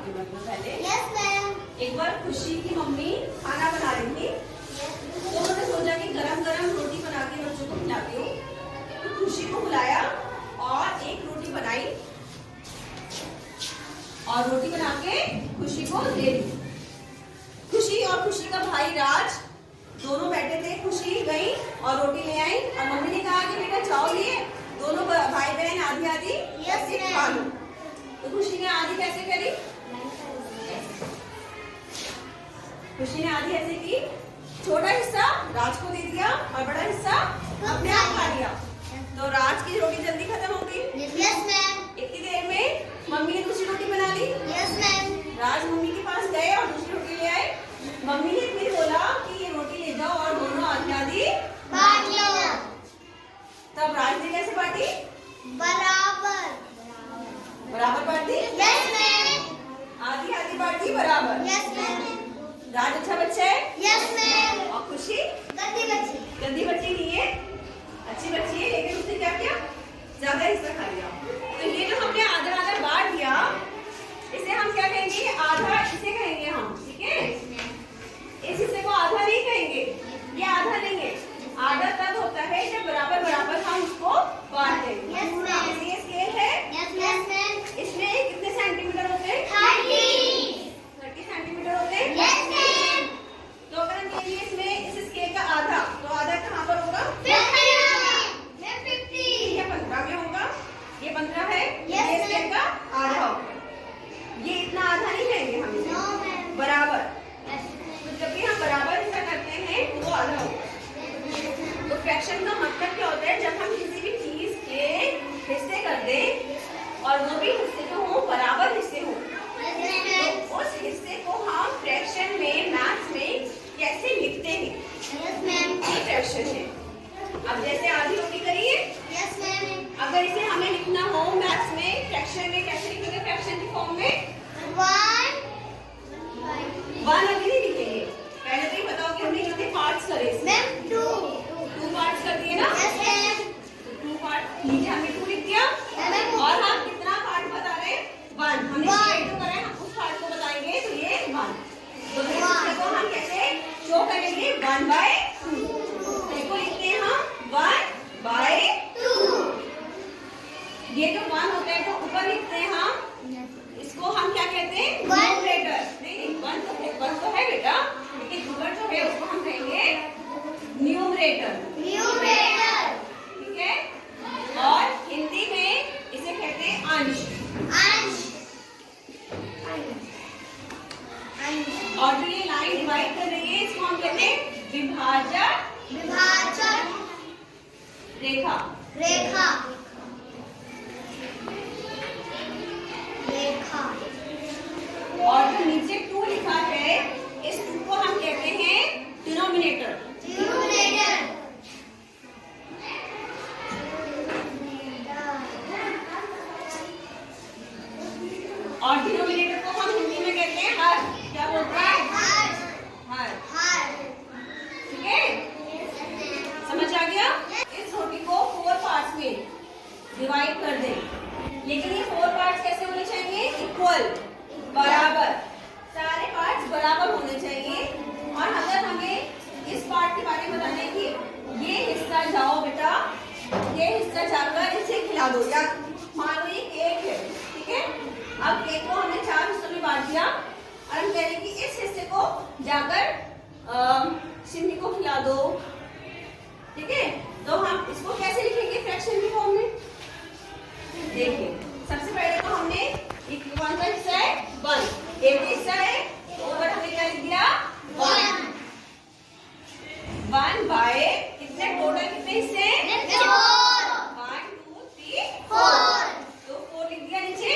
आपके मन में पहले। Yes ma'am. एक बार खुशी की मम्मी खाना बना रही थी, तो उन्होंने सोचा कि गरम गरम रोटी बना के बच्चों को खिलाती हूँ। तो खुशी को बुलाया और एक रोटी बनाई और रोटी बना के खुशी को दे दी। खुशी और खुशी का भाई राज दोनों बैठे थे। खुशी गई और रोटी ले आई और मम्मी ने कहा कि बेटा जाओ लिए दोनों भाई बहन आधी आधी ऐसे खा लो। तो खुशी ने आधी कैसे करी? खुशी ने आधी ऐसे की, छोटा हिस्सा राज को दे दिया और बड़ा हिस्सा अपने आप खा लिया। तो राज की रोटी जल्दी खत्म हो गई। Yes ma'am. इतनी देर में मम्मी ने दूसरी रोटी बना ली। Yes ma'am. राज मम्मी के पास गए और दूसरी रोटी ले आए। मम्मी ने फिर बोला कि ये रोटी ले जाओ और दोनों आधी आधी बांट लो। तब राज ने कैसे बांटी? बराबर। बराबर बांटी। Yes ma'am. आधी आधी बांटी बराबर। Yes ma'am. राज अच्छा बच्चा है। Yes ma'am. और खुशी गंदी बच्ची। गंदी बच्ची नहीं है, अच्छी बच्ची है, लेकिन उसने क्या किया? ज्यादा हिस्सा खा लिया। तो ये जो हमने आधा आधा बांट दिया, इसे हम क्या कहेंगे? आधा इसे कहेंगे हम, ठीक है? इस हिस्से को आधा नहीं कहेंगे, ये आधा लेंगे। आधा तब होता है जब बराबर बराबर हम उसको बांट देंगे। Yes ma'am. ये स्केल है। Yes ma'am. इसमें कितने सेंटीमीटर होते हैं? 30 सेंटीमीटर होते हैं। Yes ma'am. तो अगर हम कहेंगे इसमें इस स्केल का आधा, तो आधा कहाँ पर होगा? 50। ये 15 में होगा। ये 15 है। Yes, ये स्केल का आधा होगा। ये इतना आधा नहीं कहेंगे हम इसे, नो मैम। बराबर। तो जब भी हम बराबर हिस्सा करते हैं तो वो आधा होगा। तो फ्रैक्शन का मतलब क्या होता है? जब हम किसी भी चीज के हिस्से कर दें और वो भी हिस्से जो हो बराबर हिस्से हो, तो उस हिस्से को हम फ्रैक्शन में, मैथ्स में कैसे लिखते हैं? Yes ma'am. ये फ्रैक्शन है। अब जैसे आधी रोटी करिए, यस मैम। अगर इसे हमें लिखना हो मैथ्स में, फ्रैक्शन में कैसे लिखेंगे? फ्रैक्शन की फॉर्म में 1 अभी नहीं लिखेंगे। पहले तो ये बताओ कि हमने कितने पार्ट्स करे इसमें? मैम 2 पार्ट्स कर दिए ना? Yes ma'am. 2 पार्ट नीचे हमने 2 लिख दिया। और हम कितना पार्ट बता रहे हैं? 1। हमने शेड जो करा है हम उस पार्ट को बताएंगे, तो ये 1। तो इस हिस्से को हम कैसे शो करेंगे? 1/2। इसको लिखते हैं हम 1/2। ये जो 1 होता है तो ऊपर लिखते हैं हम, इसको हम क्या कहते हैं? न्यूमरेटर। नहीं 1 तो है बेटा, लेकिन ऊपर जो है उसको हम कहेंगे न्यूमरेटर, ठीक है? और हिंदी में इसे कहते हैं अंश। और जो ये लाइन डिवाइड कर रही है इसको हम कहते हैं विभाजक रेखा। और जो नीचे 2 लिखा है, इस 2 को हम कहते हैं डिनोमिनेटर। और डिनोमिनेटर को हम हिंदी में कहते हैं हर। क्या बोलते हैं? हर। ठीक है, समझ आ गया? इस रोटी को 4 पार्ट्स में डिवाइड कर दें, लेकिन ये 4 पार्ट्स कैसे होने चाहिए? इक्वल, बराबर। सारे पार्ट्स बराबर होने चाहिए। और अगर हमें इस पार्ट के बारे में बताना है कि ये हिस्सा जाओ बेटा, ये हिस्सा जाकर इसे खिला दो, या मान लो ये केक है, ठीक है? अब केक को हमने 4 हिस्सों में बांट दिया और हम कह रहे हैं कि इस हिस्से को जाकर सिंधी को खिला दो, ठीक है? तो हम इसको कैसे लिखेंगे फ्रैक्शन की फॉर्म में? देखिए, सबसे पहले तो हमने कौन सा हिस्सा है? 1। एक हिस्सा है तो ऊपर हमने क्या लिख दिया? 1/, कितने टोटल कितने हिस्से? 1 2 3 4। तो 4 लिख दिया नीचे।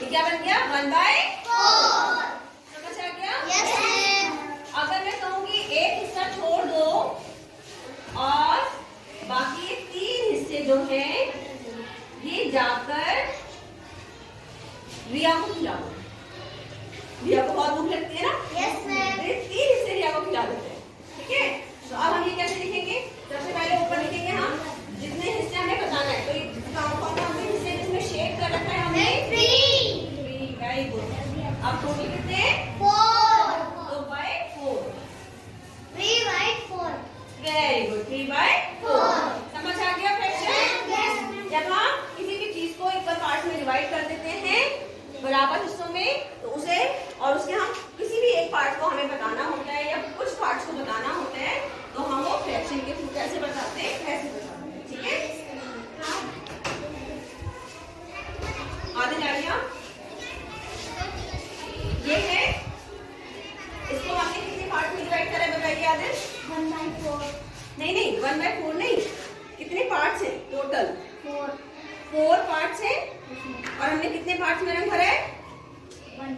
ये क्या बन गया? 1/4। समझ आ गया? अगर मैं कहूँगी एक हिस्सा छोड़ दो और बाकी ये 3 हिस्से जो हैं ये जाकर रिया को खिलाओ। रिया को बहुत भूख लगती है ना? 3 हिस्से रिया को खिला देते हैं, ठीक है? तो अब हम ये कैसे लिखेंगे? सबसे पहले ऊपर लिखेंगे हम जितने हिस्से हमें बताना है। तो ये कौन कौन से हिस्से जिसमें शेड कर रखा है हमने? 3। Very good. अब टोटल कितने? 4. तो by 4। 3 by 4. Very good, 3 by 4। समझ आ गया फ्रैक्शन? Yes. जब हम किसी भी चीज को इक्वल पार्ट में डिवाइड कर देते हैं बराबर हिस्सों में, तो उसे और उसके हम किसी भी एक पार्ट को हमें बताना होता है या कुछ पार्ट्स को बताना होता है, तो हम वो फ्रैक्शन के थ्रू कैसे बताते हैं, ठीक है? आगे जाइए। ये है, इसको हमने कितने पार्ट में डिवाइड करा है बताइए आदिश? 1 by 4. नहीं 1 बाय 4 नहीं, कितने पार्ट्स हैं टोटल? 4. 4 पार्ट्स हैं। और हमने कितने पार्ट्स में रंग भरा है? 1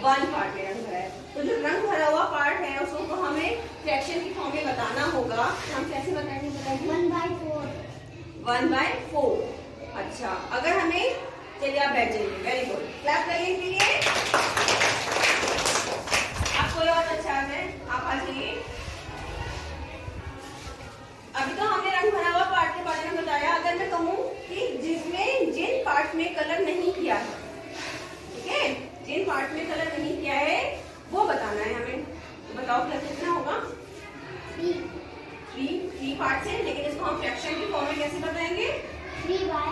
पार्ट में रंग भरा है। तो जो रंग भरा हुआ पार्ट है उसको तो हमें फ्रैक्शन की फॉर्म में बताना होगा। हम कैसे बताएंगे? 1 by 4. 1 बाय 4। अच्छा, अगर हमें, चलिए आप बैठ जाइए। वेरी गुड, क्लैप करिए के लिए। आप कोई और अच्छा है, आप आ जाइए। अभी तो हमने रंग भरा हुआ पार्ट के बारे में बताया। अगर मैं कहूँ कि जिसमें जिन पार्ट में कलर नहीं किया है, ठीक है, जिन पार्ट में कलर नहीं किया है वो बताना है हमें। तो बताओ कलर कितना होगा? 3 3 पार्ट्स हैं, लेकिन इसको हम फ्रैक्शन की फॉर्म में कैसे बताएंगे? by